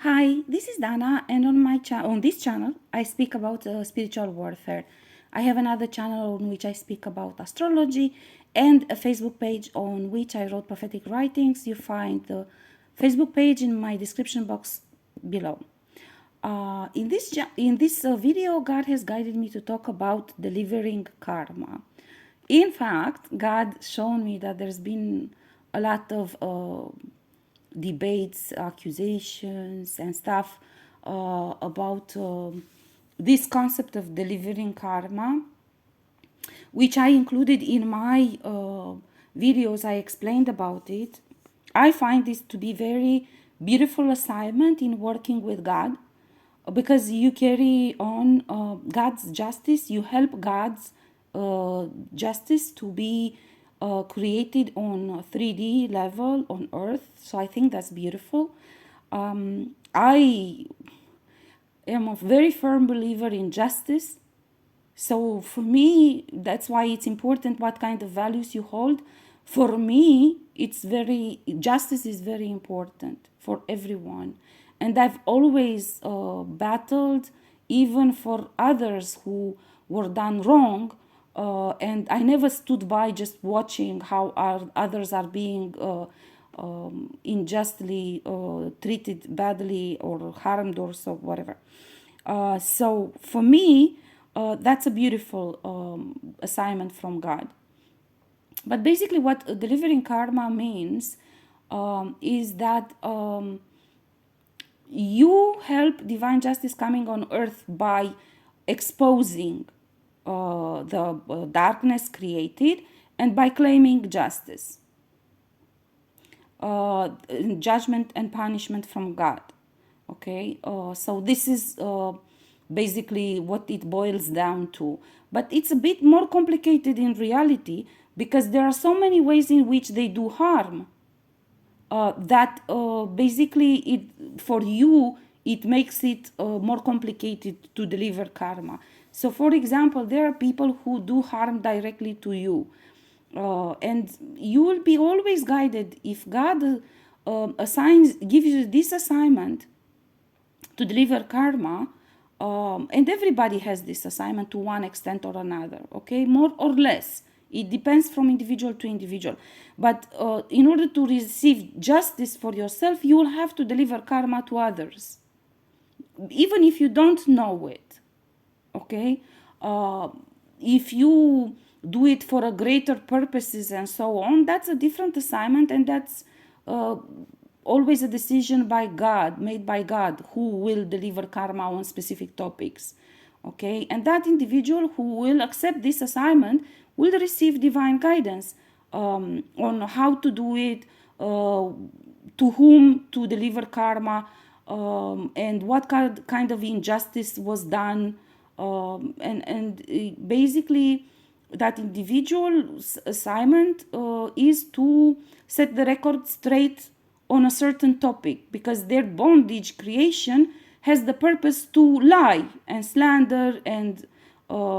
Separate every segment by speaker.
Speaker 1: Hi, this is Dana, and on this channel I speak about spiritual warfare. I have another channel on which I speak about astrology, and a Facebook page on which I wrote prophetic writings. You find the Facebook page in my description box below. In this video, God has guided me to talk about delivering karma. In fact, God shown me that there's been a lot of debates, accusations, and stuff about this concept of delivering karma, which I included in my videos. I explained about it. I find this to be very beautiful assignment in working with God, because you carry on God's justice. You help God's justice to be created on a 3D level on earth. So I think that's beautiful. I am a very firm believer in justice. So for me, that's why it's important what kind of values you hold. For me, justice is very important for everyone. And I've always battled even for others who were done wrong. And I never stood by just watching how others are being unjustly treated badly or harmed or so whatever. So for me, that's a beautiful assignment from God. But basically, what delivering karma means is that you help divine justice coming on earth by exposing the darkness created and by claiming justice, judgment and punishment from God. Okay, so this is basically what it boils down to. But it's a bit more complicated in reality, because there are so many ways in which they do harm that basically for you it makes it more complicated to deliver karma. So for example, there are people who do harm directly to you, and you will be always guided if God gives you this assignment to deliver karma. And everybody has this assignment to one extent or another, okay, more or less. It depends from individual to individual. But in order to receive justice for yourself, you will have to deliver karma to others, even if you don't know it, okay. If you do it for a greater purposes and so on, that's a different assignment, and that's always a decision by God, made by God, who will deliver karma on specific topics. Okay, and that individual who will accept this assignment will receive divine guidance on how to do it, to whom to deliver karma, and what kind of injustice was done, and basically that individual's assignment is to set the record straight on a certain topic, because their bondage creation has the purpose to lie and slander, and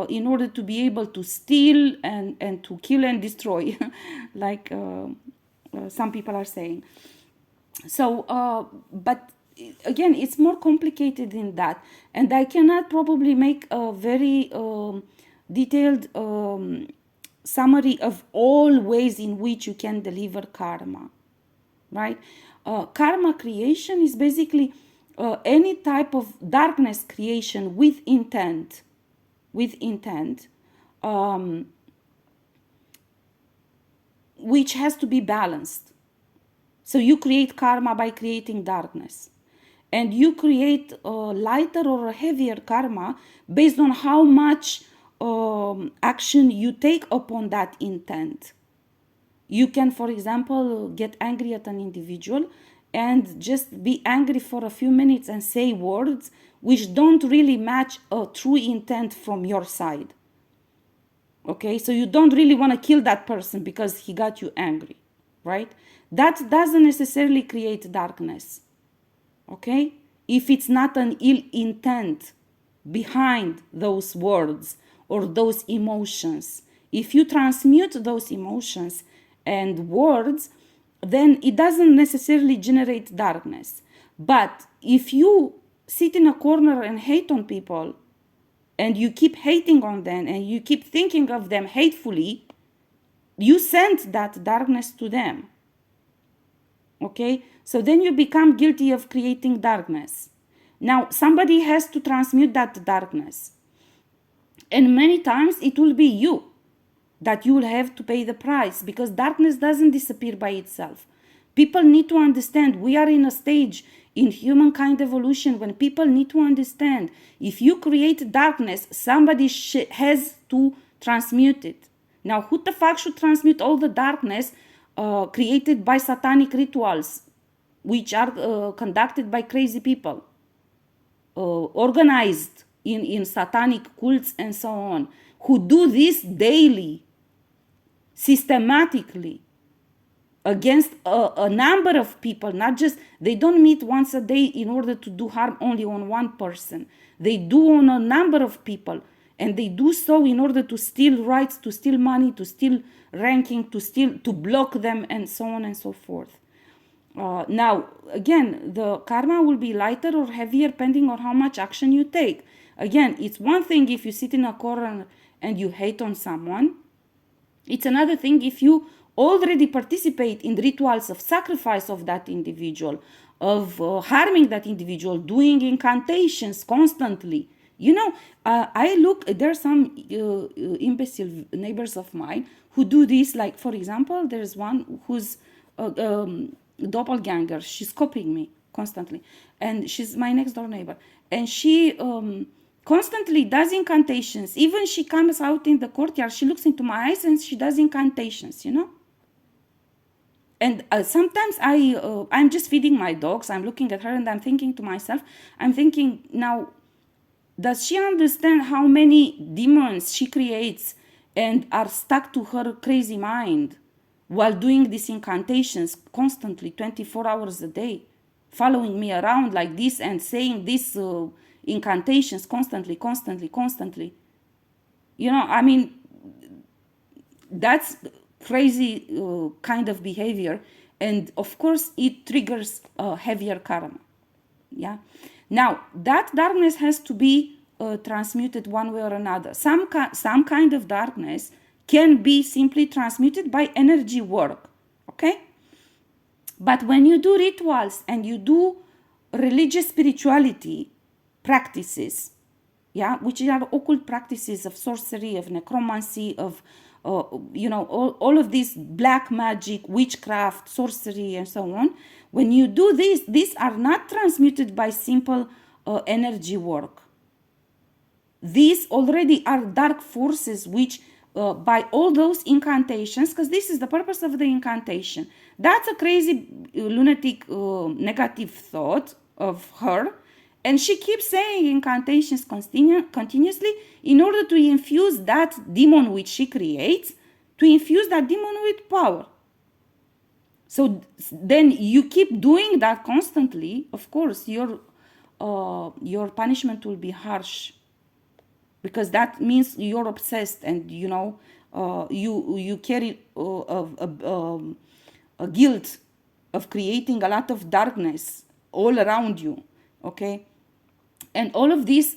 Speaker 1: in order to be able to steal and to kill and destroy, like some people are saying. So but again, it's more complicated than that, and I cannot probably make a very detailed summary of all ways in which you can deliver karma, right? Karma creation is basically any type of darkness creation with intent, which has to be balanced. So you create karma by creating darkness, and you create a lighter or a heavier karma based on how much action you take upon that intent. You can, for example, get angry at an individual and just be angry for a few minutes and say words which don't really match a true intent from your side. Okay, so you don't really want to kill that person because he got you angry, right? That doesn't necessarily create darkness, okay? If it's not an ill intent behind those words or those emotions, if you transmute those emotions and words, then it doesn't necessarily generate darkness. But if you sit in a corner and hate on people, and you keep hating on them, and you keep thinking of them hatefully, you send that darkness to them. Okay? So then you become guilty of creating darkness. Now, somebody has to transmute that darkness. And many times it will be you that you will have to pay the price, because darkness doesn't disappear by itself. People need to understand we are in a stage in humankind evolution when people need to understand if you create darkness, somebody has to transmute it. Now, who the fuck should transmute all the darkness created by satanic rituals, which are conducted by crazy people, organized in satanic cults and so on, who do this daily, systematically, against a number of people, not just, they don't meet once a day in order to do harm only on one person. They do on a number of people, and they do so in order to steal rights, to steal money, to steal ranking, to block them, and so on and so forth. Now, again, the karma will be lighter or heavier depending on how much action you take. Again, it's one thing if you sit in a corner and you hate on someone. It's another thing if you already participate in rituals of sacrifice of that individual, of harming that individual, doing incantations constantly. You know, there are some imbecile neighbors of mine who do this. Like, for example, there's one who's doppelganger. She's copying me constantly. And she's my next door neighbor. And she constantly does incantations. Even she comes out in the courtyard, she looks into my eyes and she does incantations, you know. And sometimes I'm just feeding my dogs. I'm looking at her and I'm thinking to myself, now, does she understand how many demons she creates and are stuck to her crazy mind while doing these incantations constantly, 24 hours a day, following me around like this and saying these incantations constantly? You know, I mean, that's crazy kind of behavior, and of course it triggers heavier karma. Yeah. Now, that darkness has to be transmuted one way or another. Some kind of darkness can be simply transmuted by energy work, okay? But when you do rituals and you do religious spirituality practices, yeah, which are occult practices of sorcery, of necromancy, of all of this black magic, witchcraft, sorcery, and so on. When you do this, these are not transmuted by simple energy work. These already are dark forces which, by all those incantations, because this is the purpose of the incantation. That's a crazy, lunatic, negative thought of her. And she keeps saying incantations continuously in order to infuse that demon which she creates, to infuse that demon with power. So then you keep doing that constantly. Of course, your punishment will be harsh, because that means you're obsessed, and you carry a guilt of creating a lot of darkness all around you. Okay. And all of these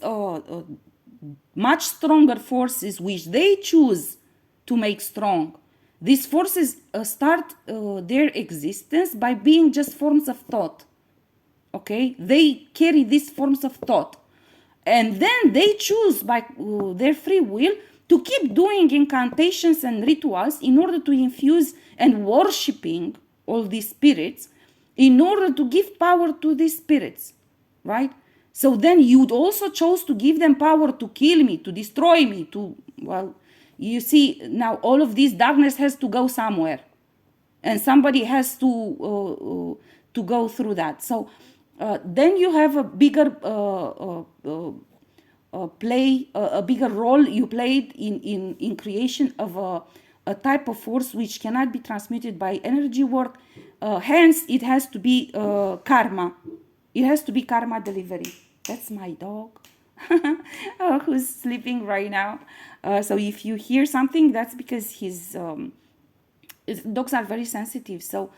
Speaker 1: much stronger forces which they choose to make strong, these forces start their existence by being just forms of thought. Okay, they carry these forms of thought, and then they choose by their free will to keep doing incantations and rituals in order to infuse and worshipping all these spirits in order to give power to these spirits, right? So then you also chose to give them power to kill me, to destroy me, you see, now all of this darkness has to go somewhere, and somebody has to go through that. So then you have a bigger a bigger role you played in creation of a type of force which cannot be transmuted by energy work. Hence, it has to be karma. It has to be karma delivery. That's my dog who's sleeping right now. So if you hear something, that's because his dogs are very sensitive. So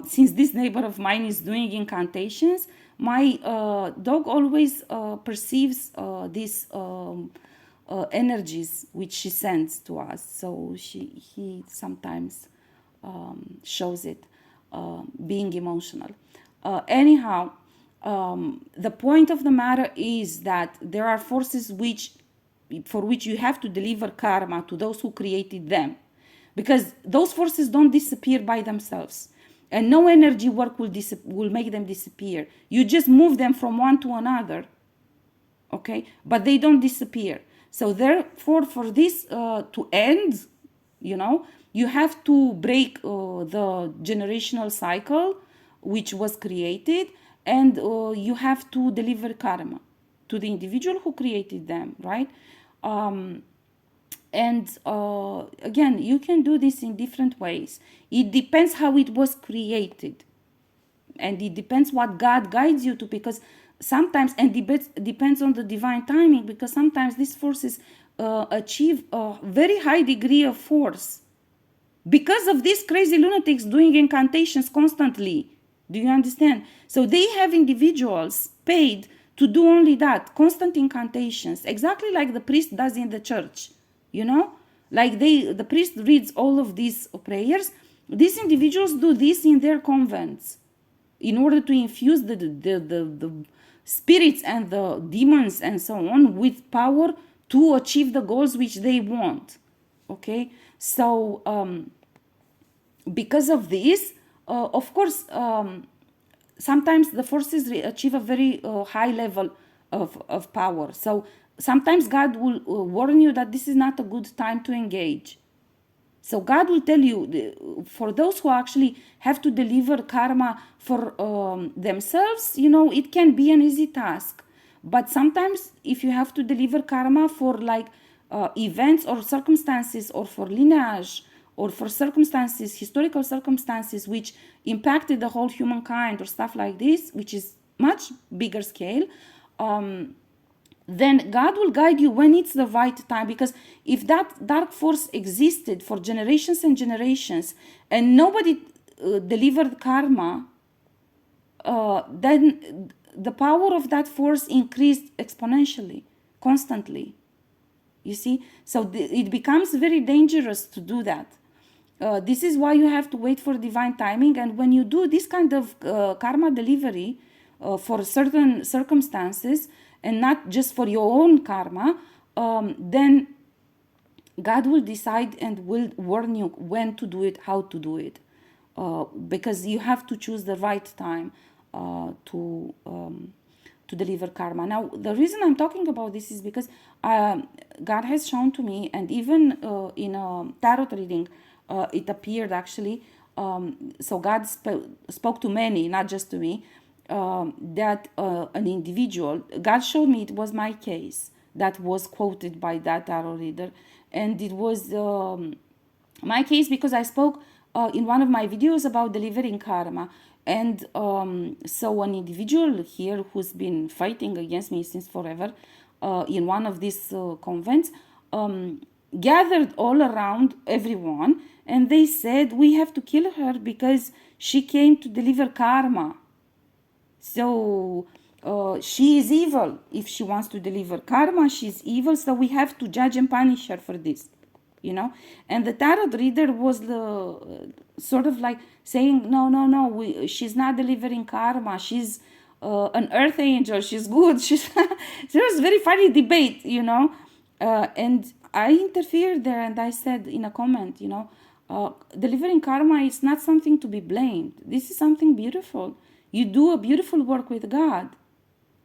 Speaker 1: since this neighbor of mine is doing incantations, my dog always perceives these energies which she sends to us. So he sometimes shows it, being emotional. Anyhow, the point of the matter is that there are forces for which you have to deliver karma to those who created them, because those forces don't disappear by themselves, and no energy work will make them disappear. You just move them from one to another, okay, but they don't disappear. So therefore, for this to end, you have to break the generational cycle which was created, and you have to deliver karma to the individual who created them, right? And again, you can do this in different ways. It depends how it was created, and it depends what God guides you to, because sometimes, and depends on the divine timing, because sometimes these forces achieve a very high degree of force because of these crazy lunatics doing incantations constantly. Do you understand? So they have individuals paid to do only that, constant incantations, exactly like the priest does in the church. Like the priest reads all of these prayers. These individuals do this in their convents in order to infuse the spirits and the demons and so on with power to achieve the goals which they want. Okay, so because of this, of course, sometimes the forces achieve a very high level of power. So sometimes God will warn you that this is not a good time to engage. So God will tell you, for those who actually have to deliver karma for themselves, it can be an easy task. But sometimes if you have to deliver karma for like events or circumstances, or for lineage, or for circumstances, historical circumstances which impacted the whole humankind, or stuff like this, which is much bigger scale, then God will guide you when it's the right time. Because if that dark force existed for generations and generations and nobody delivered karma, then the power of that force increased exponentially, constantly. You see? So it becomes very dangerous to do that. This is why you have to wait for divine timing. And when you do this kind of karma delivery for certain circumstances, and not just for your own karma, then God will decide and will warn you when to do it, how to do it, because you have to choose the right time to deliver karma. Now, the reason I'm talking about this is because God has shown to me, and even in a tarot reading, it appeared actually. So God spoke to many, not just to me, that an individual, God showed me it was my case that was quoted by that tarot reader. And it was my case because I spoke in one of my videos about delivering karma. And so an individual here who's been fighting against me since forever in one of these convents gathered all around everyone, and they said, we have to kill her because she came to deliver karma. So she is evil. If she wants to deliver karma, she's evil, so we have to judge and punish her for this. And the tarot reader was sort of like saying, no, she's not delivering karma, she's an earth angel, she's good. There was a very funny debate, and I interfered there, and I said in a comment, delivering karma is not something to be blamed. This is something beautiful. You do a beautiful work with God.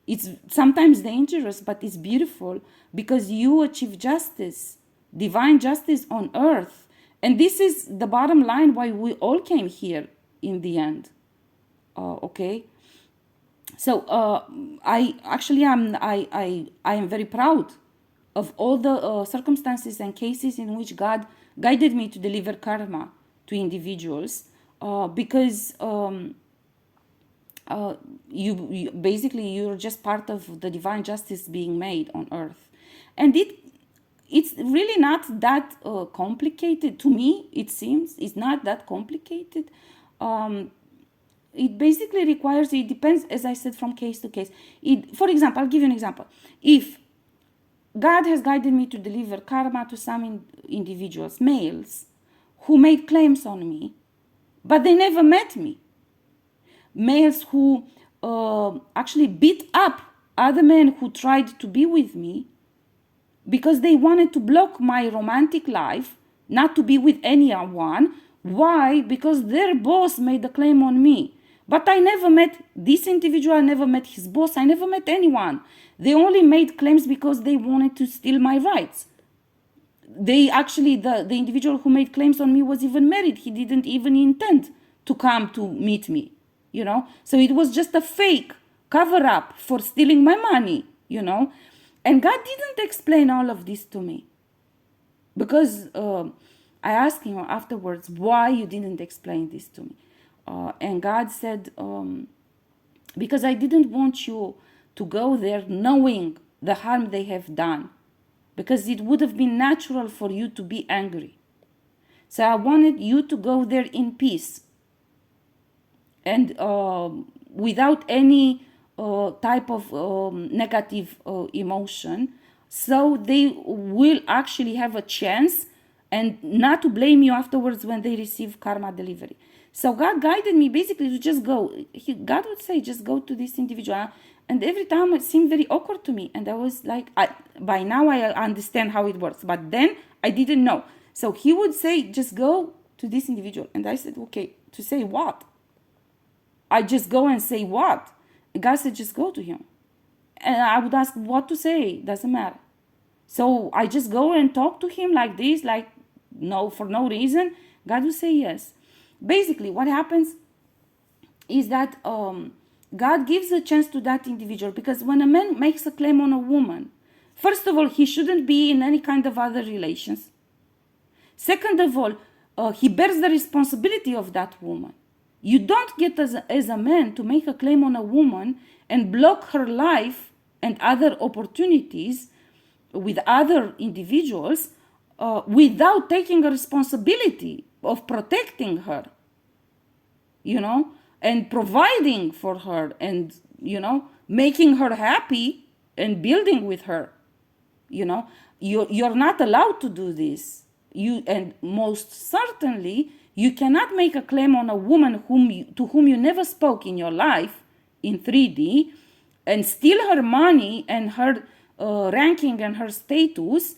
Speaker 1: It's sometimes dangerous, but it's beautiful because you achieve justice, divine justice on earth. And this is the bottom line why we all came here in the end. Okay? So I am very proud of all the circumstances and cases in which God guided me to deliver karma to individuals, because you basically, you're just part of the divine justice being made on earth. And it's really not that complicated. To me, it seems it's not that complicated. it basically requires, it depends, as I said, from case to case. For example, I'll give you an example. If God has guided me to deliver karma to some individuals, males, who made claims on me, but they never met me. Males who actually beat up other men who tried to be with me because they wanted to block my romantic life, not to be with anyone. Why? Because their boss made a claim on me. But I never met this individual, I never met his boss, I never met anyone. They only made claims because they wanted to steal my rights. They actually, the individual who made claims on me was even married. He didn't even intend to come to meet me, So it was just a fake cover up for stealing my money, And God didn't explain all of this to me. Because I asked him afterwards, why you didn't explain this to me? And God said, because I didn't want you to go there knowing the harm they have done. Because it would have been natural for you to be angry. So I wanted you to go there in peace. And without any type of negative emotion. So they will actually have a chance and not to blame you afterwards when they receive karma delivery. So God guided me basically to just go. God would say, just go to this individual. And every time it seemed very awkward to me. And I was like, by now I understand how it works. But then I didn't know. So he would say, just go to this individual. And I said, okay, to say what? I just go and say what? God said, just go to him. And I would ask what to say. Doesn't matter. So I just go and talk to him like this, like no, for no reason. God will say yes. Basically, what happens is that God gives a chance to that individual, because when a man makes a claim on a woman, first of all, he shouldn't be in any kind of other relations. Second of all, he bears the responsibility of that woman. You don't get as a man to make a claim on a woman and block her life and other opportunities with other individuals without taking a responsibility of protecting her, and providing for her and, making her happy and building with her. You're not allowed to do this. And most certainly, you cannot make a claim on a woman to whom you never spoke in your life in 3D and steal her money and her ranking and her status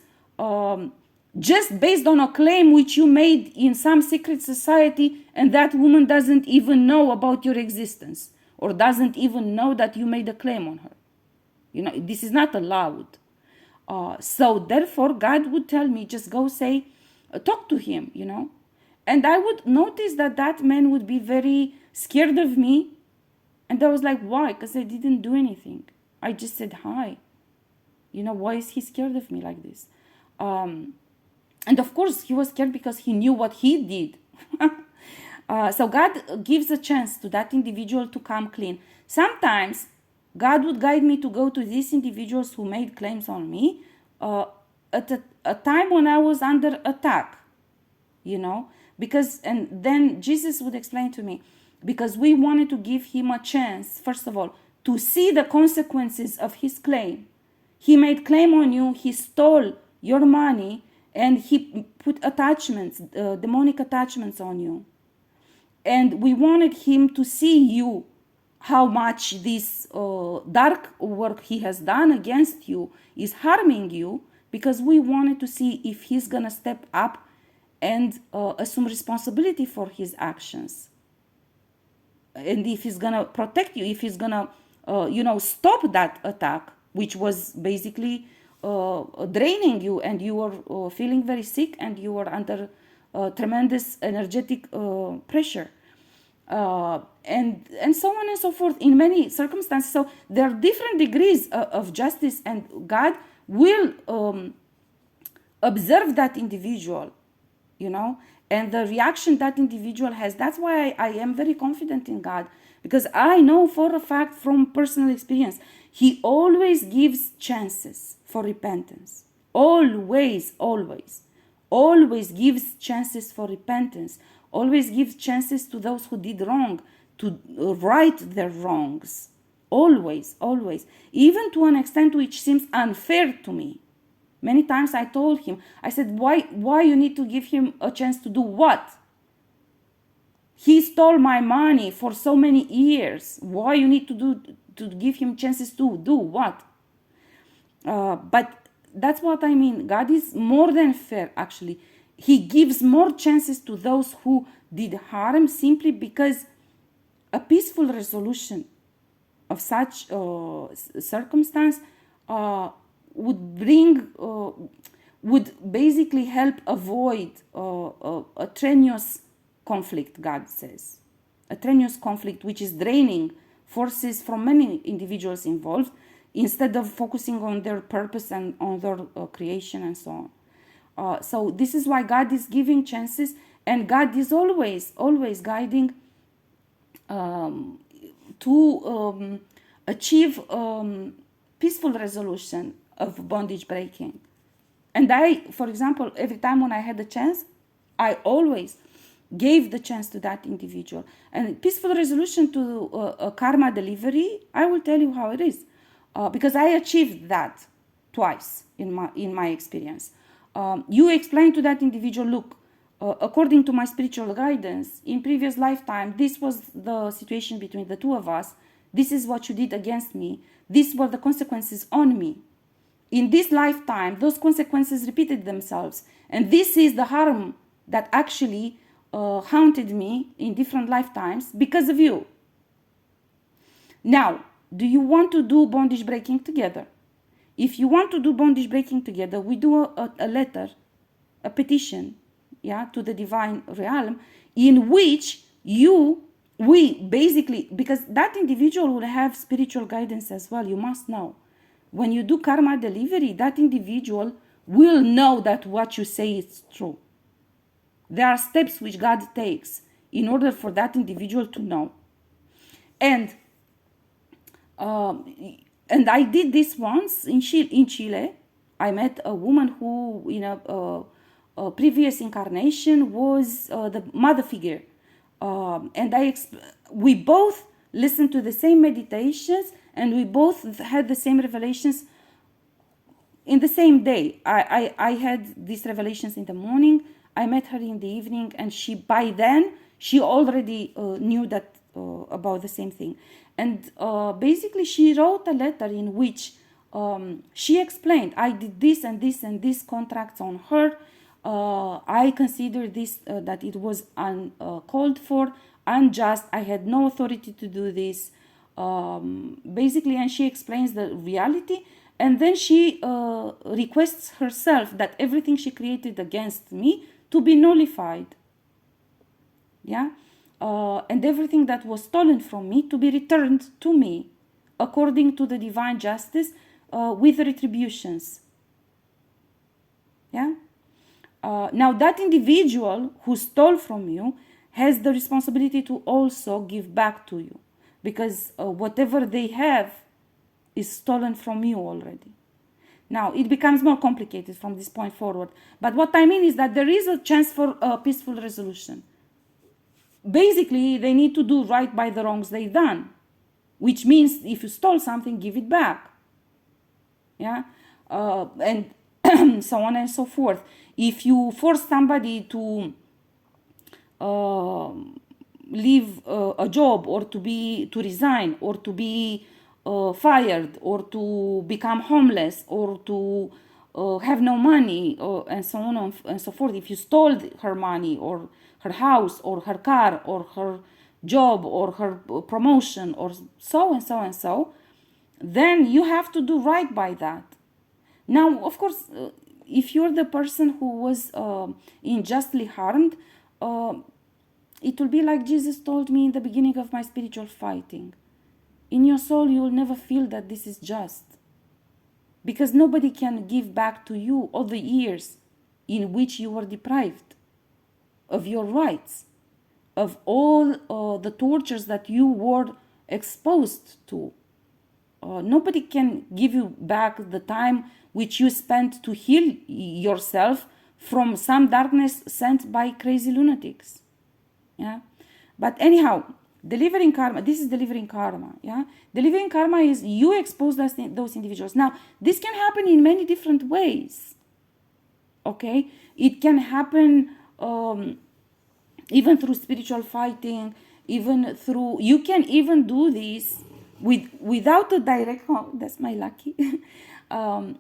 Speaker 1: just based on a claim which you made in some secret society, and that woman doesn't even know about your existence or doesn't even know that you made a claim on her. This is not allowed. So therefore, God would tell me, just go say, talk to him, And I would notice that man would be very scared of me. And I was like, why? Because I didn't do anything. I just said hi. Why is he scared of me like this? And of course, he was scared because he knew what he did. So God gives a chance to that individual to come clean. Sometimes God would guide me to go to these individuals who made claims on me at a time when I was under attack, because, and then Jesus would explain to me, because we wanted to give him a chance, first of all, to see the consequences of his claim. He made claim on you, he stole your money, and he put attachments, demonic attachments on you. And we wanted him to see you, how much this dark work he has done against you is harming you, because we wanted to see if he's going to step up and assume responsibility for his actions. And if he's going to protect you, if he's going to, stop that attack, which was basically draining you, and you were feeling very sick, and you were under tremendous energetic pressure. And so on and so forth in many circumstances. So there are different degrees of justice, and God will observe that individual, and the reaction that individual has. That's why I am very confident in God, because I know for a fact from personal experience, he always gives chances for repentance. Always gives chances for repentance. Always gives chances to those who did wrong to right their wrongs. Always, always. Even to an extent which seems unfair to me. Many times I told him, I said, why you need to give him a chance to do what? He stole my money for so many years. Why you need to give him chances to do what? But that's what I mean. God is more than fair, actually. He gives more chances to those who did harm simply because a peaceful resolution of such circumstance would basically help avoid a strenuous conflict, God says. A strenuous conflict which is draining forces from many individuals involved instead of focusing on their purpose and on their creation and so on. So this is why God is giving chances, and God is always guiding to achieve peaceful resolution of bondage breaking. And I, for example, every time when I had a chance, I always gave the chance to that individual. And peaceful resolution to a karma delivery, I will tell you how it is. Because I achieved that twice in my experience. You explain to that individual, look, according to my spiritual guidance, in previous lifetime, this was the situation between the two of us. This is what you did against me. These were the consequences on me. In this lifetime, those consequences repeated themselves. And this is the harm that actually haunted me in different lifetimes because of you. Now, do you want to do bondage breaking together? If you want to do bondage breaking together, we do a letter, a petition, to the divine realm, in which we basically, because that individual will have spiritual guidance as well, you must know. When you do karma delivery, that individual will know that what you say is true. There are steps which God takes in order for that individual to know. And I did this once in Chile. I met a woman who, in a previous incarnation, was the mother figure. And we both listened to the same meditations, and we both had the same revelations in the same day. I had these revelations in the morning. I met her in the evening, and by then she already knew that about the same thing. And basically she wrote a letter in which she explained, I did this and this and this contracts on her. I consider this that it was uncalled for, unjust. I had no authority to do this. Basically, and she explains the reality, and then she requests herself that everything she created against me to be nullified. And everything that was stolen from me to be returned to me according to the divine justice with retributions. Now that individual who stole from you has the responsibility to also give back to you, because whatever they have is stolen from you already. Now it becomes more complicated from this point forward, but what I mean is that there is a chance for a peaceful resolution. Basically, they need to do right by the wrongs they've done, which means if you stole something, give it back. And so on and so forth. If you force somebody to leave a job, or to resign, or to be fired, or to become homeless, or to have no money, and so on and so forth, if you stole her money, or her house, or her car, or her job, or her promotion, or so and so and so, then you have to do right by that. Now, of course, if you're the person who was unjustly harmed, it will be like Jesus told me in the beginning of my spiritual fighting. In your soul, you will never feel that this is just, because nobody can give back to you all the years in which you were deprived of your rights, of all the tortures that you were exposed to. Nobody can give you back the time which you spent to heal yourself from some darkness sent by crazy lunatics. But anyhow, Delivering karma, this is delivering karma. Yeah, delivering karma is you expose those individuals. Now, this can happen in many different ways. Okay, it can happen even through spiritual fighting, even through, you can even do this without a direct, oh, that's my lucky,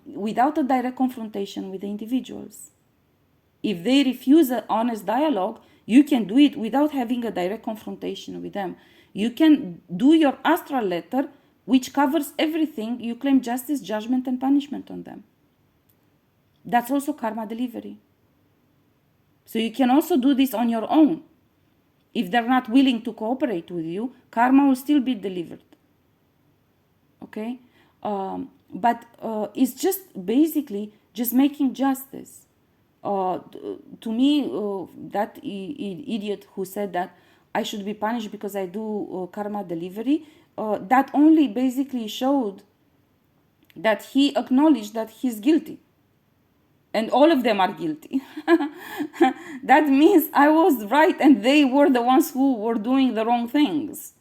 Speaker 1: without a direct confrontation with the individuals. If they refuse an honest dialogue, you can do it without having a direct confrontation with them. You can do your astral letter, which covers everything. You claim justice, judgment, and punishment on them. That's also karma delivery. So you can also do this on your own. If they're not willing to cooperate with you, karma will still be delivered. Okay? But it's just basically just making justice. To me, that idiot who said that I should be punished because I do karma delivery, that only basically showed that he acknowledged that he's guilty. And all of them are guilty. That means I was right and they were the ones who were doing the wrong things.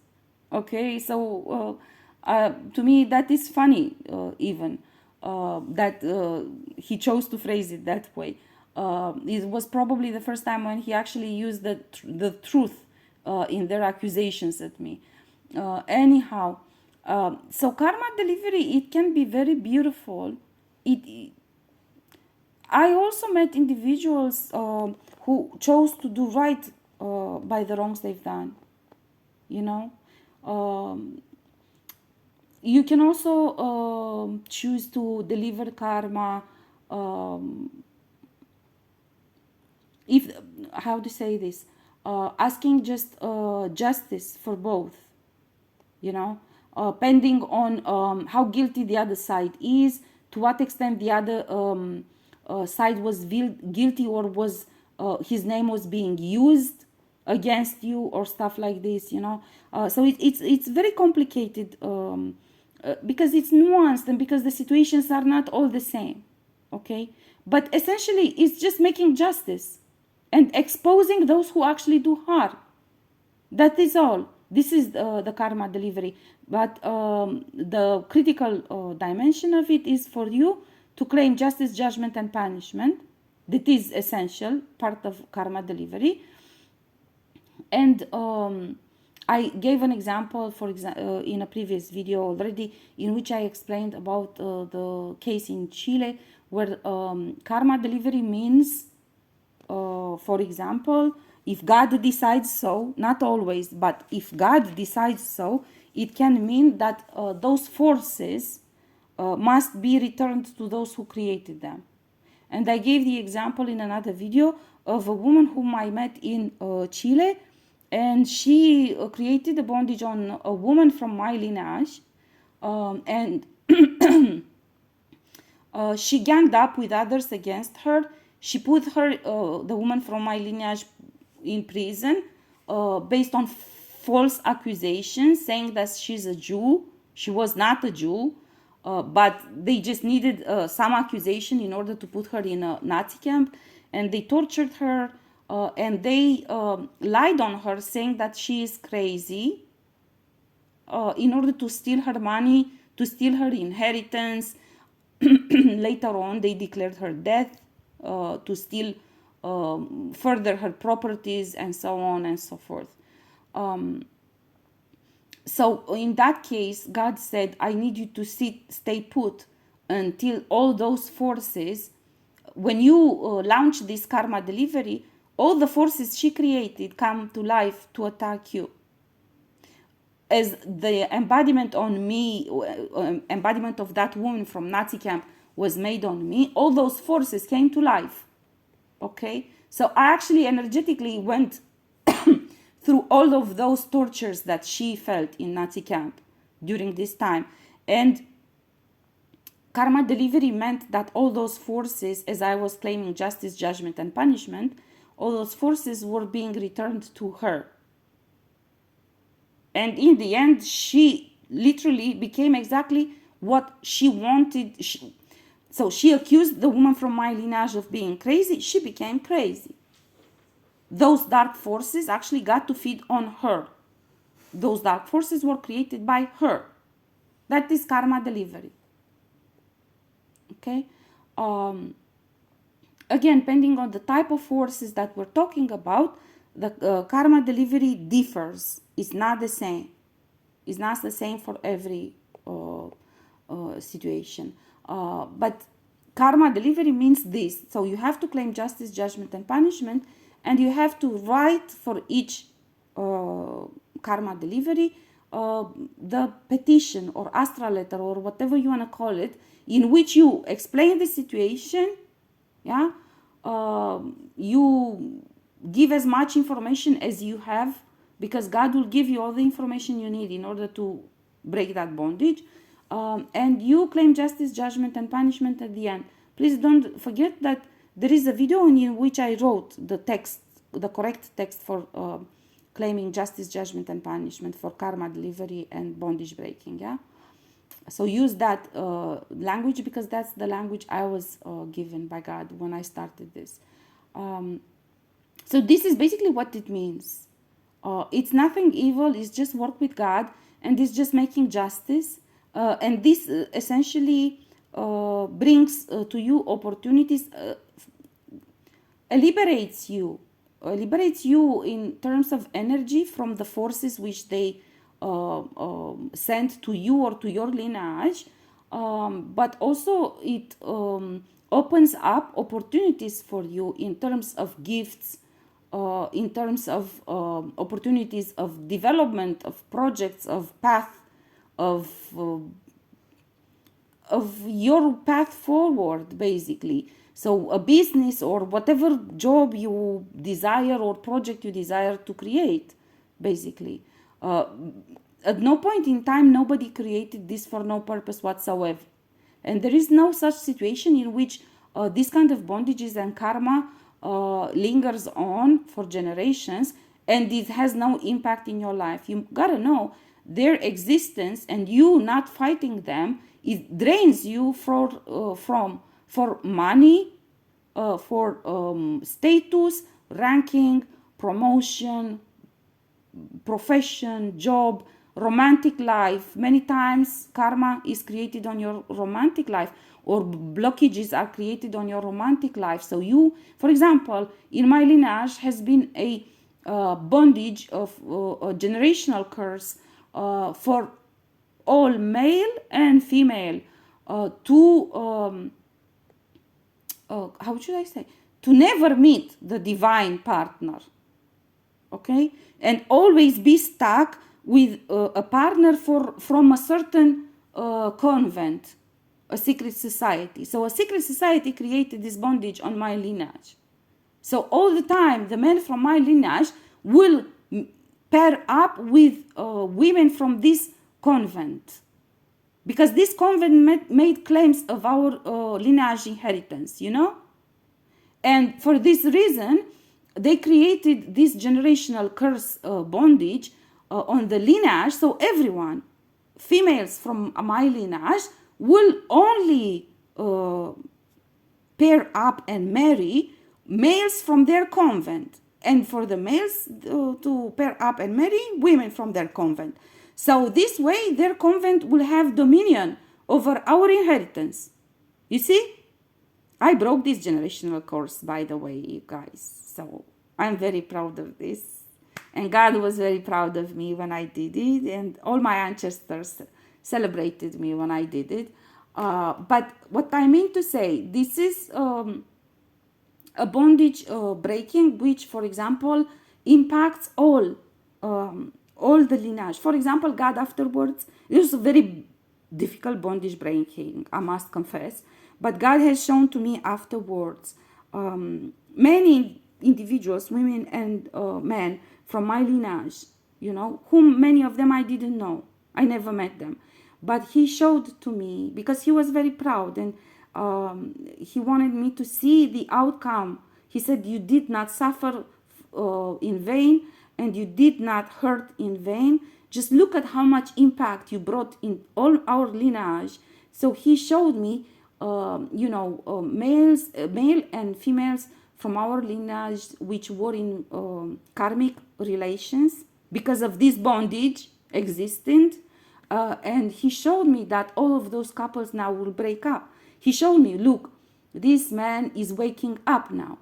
Speaker 1: Okay, so to me that is funny, even that he chose to phrase it that way. It was probably the first time when he actually used the truth in their accusations at me. Anyhow, so karma delivery, it can be very beautiful. I also met individuals who chose to do right by the wrongs they've done. You know, you can also choose to deliver karma. If, how to say this, asking just justice for both. You know, depending on how guilty the other side is, to what extent the other side was guilty, or was his name was being used against you, or stuff like this, you know. So it's very complicated, because it's nuanced and because the situations are not all the same. Okay, but essentially it's just making justice and exposing those who actually do harm. That is all. This is the karma delivery. But the critical dimension of it is for you to claim justice, judgment, and punishment. That is essential part of karma delivery. And I gave an example, for example, in a previous video already, in which I explained about the case in Chile, where karma delivery means, for example, if God decides so, not always, but if God decides so, it can mean that those forces must be returned to those who created them. And I gave the example in another video of a woman whom I met in Chile, and she created a bondage on a woman from my lineage, and she ganged up with others against her. She put her, the woman from my lineage, in prison based on false accusations, saying that she's a Jew. She was not a Jew, but they just needed some accusation in order to put her in a Nazi camp, and they tortured her, and they lied on her, saying that she is crazy, in order to steal her money, to steal her inheritance. Later on, they declared her dead, to steal further her properties, and so on and so forth. So in that case, God said, I need you to stay put until all those forces, when you launch this karma delivery, all the forces she created come to life to attack you. As the embodiment on me, embodiment of that woman from Nazi camp was made on me, all those forces came to life. Okay, so I actually energetically went through all of those tortures that she felt in Nazi camp during this time. And karma delivery meant that all those forces, as I was claiming justice, judgment, and punishment, all those forces were being returned to her. And in the end, she literally became exactly what she wanted. So she accused the woman from my lineage of being crazy. She became crazy. Those dark forces actually got to feed on her. Those dark forces were created by her. That is karma delivery. Okay. Again, depending on the type of forces that we're talking about, the karma delivery differs. It's not the same. It's not the same for every situation. But karma delivery means this. So you have to claim justice, judgment, and punishment, and you have to write for each karma delivery the petition or astra letter or whatever you want to call it, in which you explain the situation. Yeah, you give as much information as you have, because God will give you all the information you need in order to break that bondage. And you claim justice, judgment, and punishment at the end. Please don't forget that there is a video in which I wrote the text, the correct text for claiming justice, judgment, and punishment for karma delivery and bondage breaking. Yeah. So use that language, because that's the language I was given by God when I started this. So this is basically what it means. It's nothing evil. It's just work with God, and it's just making justice. And this essentially brings to you opportunities, liberates you in terms of energy from the forces which they sent to you or to your lineage, but also it opens up opportunities for you in terms of gifts, in terms of opportunities of development, of projects, of path, of your path forward, basically. So a business or whatever job you desire or project you desire to create, basically. At no point in time nobody created this for no purpose whatsoever. And there is no such situation in which this kind of bondages and karma lingers on for generations and it has no impact in your life. You gotta know their existence, and you not fighting them, it drains you for money, for status, ranking, promotion, profession, job, romantic life. Many times karma is created on your romantic life, or blockages are created on your romantic life. So you, for example, in my lineage has been a bondage of a generational curse for all male and female to how should I say, to never meet the divine partner. Okay, and always be stuck with a partner from a certain convent, a secret society. So a secret society created this bondage on my lineage. So all the time the men from my lineage will pair up with women from this convent, because this convent made claims of our lineage inheritance, you know. And for this reason they created this generational curse bondage on the lineage. So everyone, females from my lineage, will only pair up and marry males from their convent, and for the males to pair up and marry women from their convent. So this way their convent will have dominion over our inheritance. You see, I broke this generational curse, by the way, you guys. So I'm very proud of this. And God was very proud of me when I did it. And all my ancestors celebrated me when I did it. But what I mean to say, this is a bondage breaking, which, for example, impacts all the lineage. For example, God afterwards, it was a very difficult bondage breaking, I must confess. But God has shown to me afterwards many individuals, women and men from my lineage, you know, whom many of them I didn't know. I never met them. But he showed to me, because he was very proud, and he wanted me to see the outcome. He said, you did not suffer in vain, and you did not hurt in vain. Just look at how much impact you brought in all our lineage. So he showed me male and females from our lineage which were in karmic relations, because of this bondage existing. And he showed me that all of those couples now will break up. He showed me, look, this man is waking up now.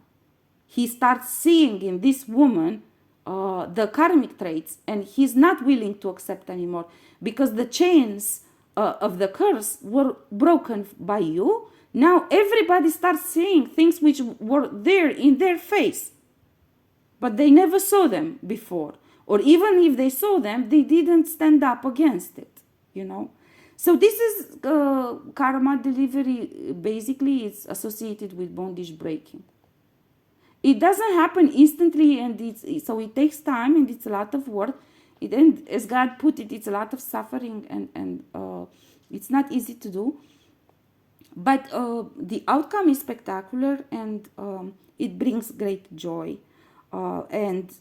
Speaker 1: He starts seeing in this woman the karmic traits, and he's not willing to accept anymore because the chains of the curse were broken by you. Now everybody starts seeing things which were there in their face, but they never saw them before. Or even if they saw them, they didn't stand up against it, you know. So this is karma delivery. Basically, it's associated with bondage breaking. It doesn't happen instantly, and so it takes time, and it's a lot of work. And as God put it, it's a lot of suffering, and it's not easy to do. But the outcome is spectacular, and it brings great joy. And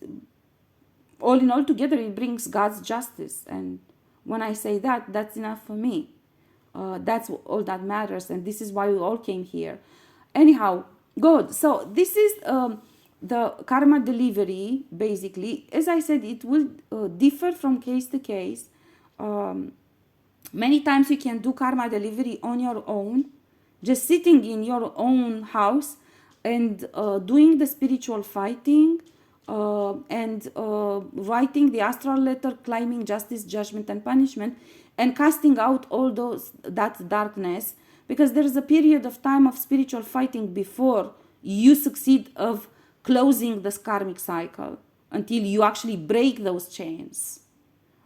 Speaker 1: all in all together, it brings God's justice. And when I say that, that's enough for me. That's all that matters, and this is why we all came here. Anyhow, good. So this is the karma delivery. Basically, as I said, it will differ from case to case. Many times you can do karma delivery on your own, just sitting in your own house and doing the spiritual fighting, and writing the astral letter, claiming justice, judgment, and punishment, and casting out all that darkness, because there is a period of time of spiritual fighting before you succeed of closing this karmic cycle, until you actually break those chains.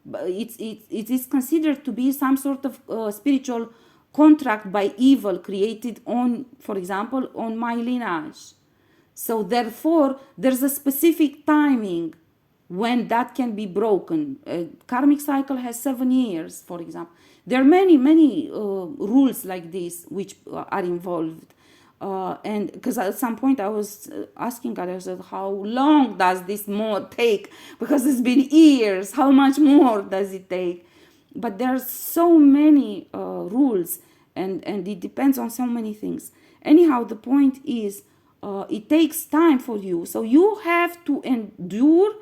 Speaker 1: But it is considered to be some sort of spiritual contract by evil created on, for example, on my lineage. So therefore, there's a specific timing when that can be broken. A karmic cycle has 7 years, for example. There are many rules like this which are involved. And because at some point I was asking God, I said, how long does this more take? Because it's been years. How much more does it take? But there are so many rules, and it depends on so many things. Anyhow, the point is, it takes time for you. So you have to endure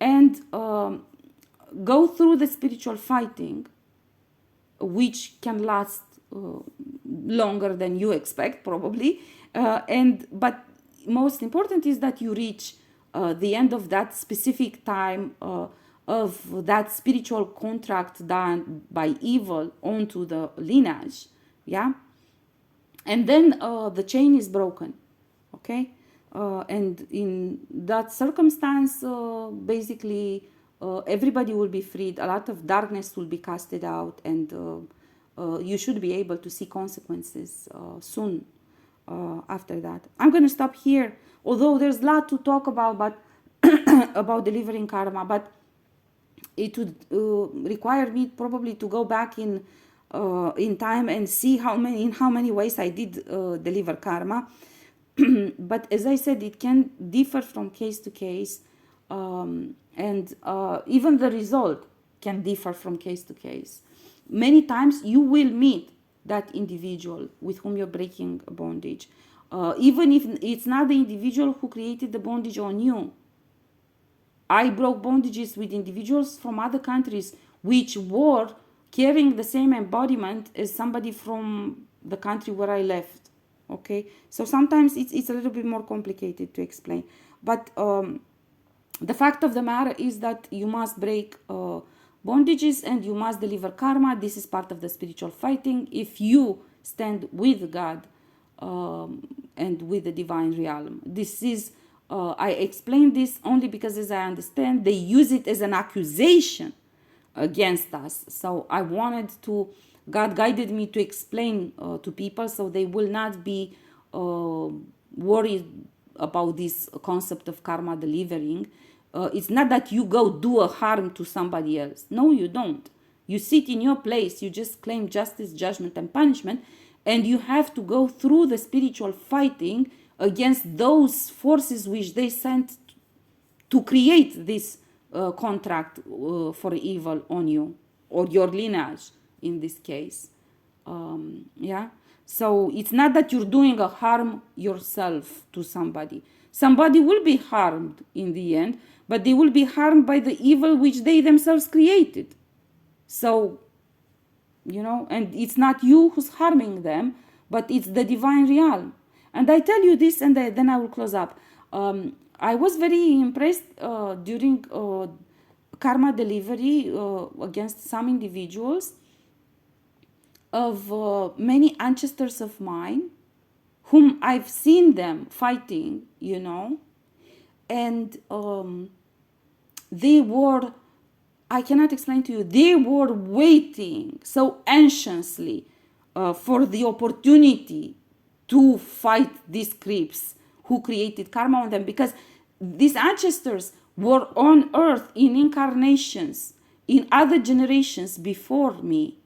Speaker 1: and go through the spiritual fighting, which can last longer than you expect, probably. But most important is that you reach the end of that specific time of that spiritual contract done by evil onto the lineage. Yeah. And then the chain is broken. Okay. And in that circumstance, basically, everybody will be freed. A lot of darkness will be casted out, and you should be able to see consequences soon after that. I'm going to stop here, although there's a lot to talk about, but about delivering karma, but it would require me probably to go back in time and see in how many ways I did deliver karma. But as I said, it can differ from case to case, and even the result can differ from case to case. Many times you will meet that individual with whom you're breaking a bondage, even if it's not the individual who created the bondage on you. I broke bondages with individuals from other countries which were carrying the same embodiment as somebody from the country where I left. Okay, so sometimes it's a little bit more complicated to explain, but the fact of the matter is that you must break bondages and you must deliver karma. This is part of the spiritual fighting if you stand with God and with the divine realm. This is I explain this only because, as I understand, they use it as an accusation against us. So I wanted to, God guided me to explain to people so they will not be worried about this concept of karma delivering. It's not that you go do a harm to somebody else. No, you don't. You sit in your place, you just claim justice, judgment, and punishment, and you have to go through the spiritual fighting against those forces which they sent to create this contract for evil on you, or your lineage in this case. Yeah. So it's not that you're doing a harm yourself to somebody. Somebody will be harmed in the end, but they will be harmed by the evil which they themselves created. So, and it's not you who's harming them, but it's the divine realm. And I tell you this, and then I will close up. I was very impressed during karma delivery against some individuals of many ancestors of mine whom I've seen them fighting, and they were, I cannot explain to you, they were waiting so anxiously for the opportunity to fight these creeps who created karma on them, because these ancestors were on earth in incarnations in other generations before me,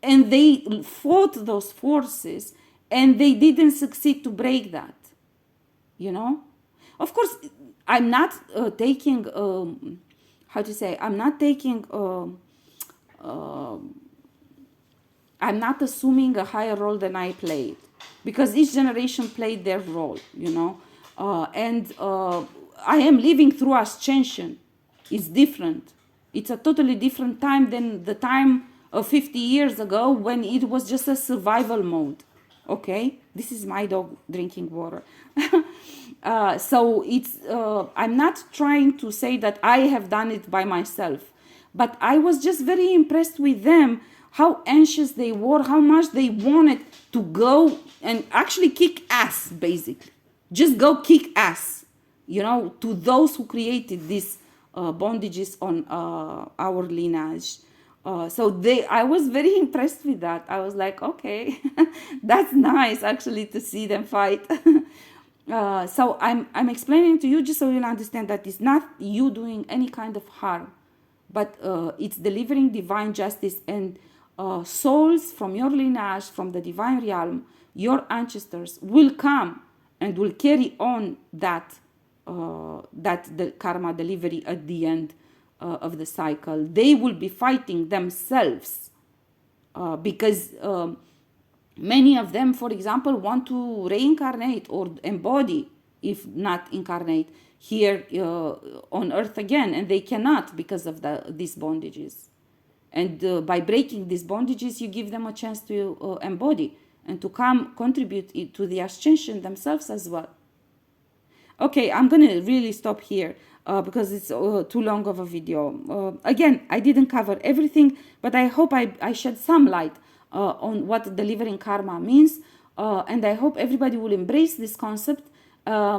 Speaker 1: and they fought those forces and they didn't succeed to break that. Of course, I'm not taking I'm not taking I'm not assuming a higher role than I played, because each generation played their role, and I am living through ascension. It's different. It's a totally different time than the time of 50 years ago when it was just a survival mode. Okay, this is my dog drinking water. So it's I'm not trying to say that I have done it by myself, but I was just very impressed with them, how anxious they were, how much they wanted to go and actually kick ass, basically. Just go kick ass, to those who created these bondages on our lineage. I was very impressed with that. I was like, okay, that's nice actually to see them fight. So I'm explaining to you just so you'll understand that it's not you doing any kind of harm, but it's delivering divine justice, and souls from your lineage, from the divine realm, your ancestors will come and will carry on that the karma delivery at the end of the cycle. They will be fighting themselves because many of them, for example, want to reincarnate or embody, if not incarnate, here on earth again, and they cannot because of these bondages. And by breaking these bondages, you give them a chance to embody and to come contribute to the ascension themselves as well. Okay, I'm gonna really stop here because it's too long of a video. Again, I didn't cover everything, but I hope I shed some light on what delivering karma means, and I hope everybody will embrace this concept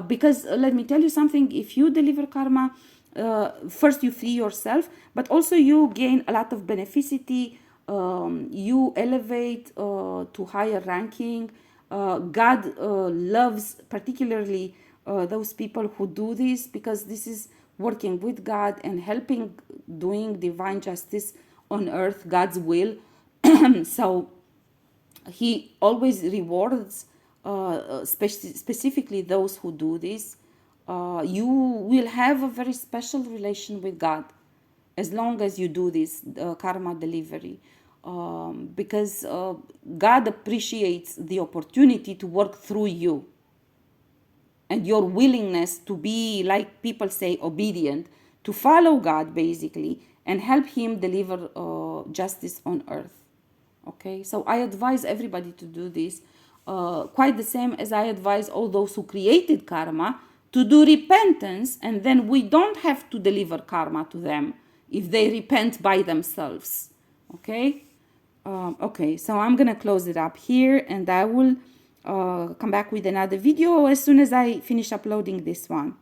Speaker 1: because let me tell you something, if you deliver karma, first you free yourself, but also you gain a lot of beneficity, you elevate to higher ranking. God loves particularly those people who do this, because this is working with God and helping doing divine justice on earth, God's will. So he always rewards specifically those who do this. You will have a very special relation with God as long as you do this karma delivery, because God appreciates the opportunity to work through you, and your willingness to be, like people say, obedient, to follow God basically and help him deliver justice on earth. Okay, so I advise everybody to do this, quite the same as I advise all those who created karma to do repentance, and then we don't have to deliver karma to them if they repent by themselves. Okay, okay, so I'm gonna close it up here, and I will come back with another video as soon as I finish uploading this one.